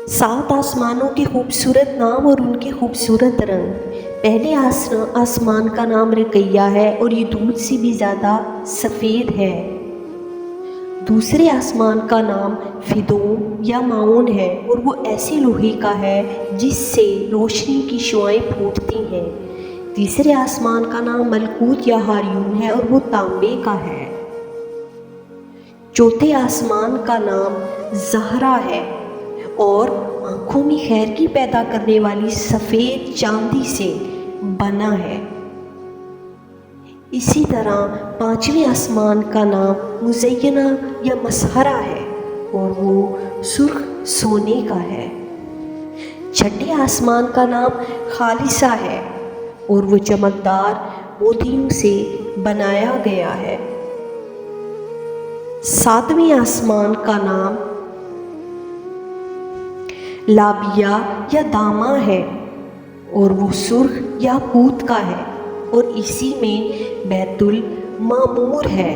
सात आसमानों के खूबसूरत नाम और उनके खूबसूरत रंग। पहले आसमान का नाम रकैया है और ये दूध से भी ज़्यादा सफ़ेद है। दूसरे आसमान का नाम फिदोम या माउन है और वो ऐसे लोहे का है जिससे रोशनी की शुआएं फूटती हैं। तीसरे आसमान का नाम मलकूत या हारियून है और वो तांबे का है। चौथे आसमान का नाम ज़हरा है और आँखों में खैर पैदा करने वाली सफ़ेद चांदी से बना है। इसी तरह पांचवें आसमान का नाम मुज़य्यना या मसहरा है और वो सुर्ख सोने का है। छठे आसमान का नाम खालिसा है और वो चमकदार मोतियों से बनाया गया है। सातवें आसमान का नाम लाबिया या दामा है और वो सुर्ख याकूत का है और इसी में बैतुल मामूर है।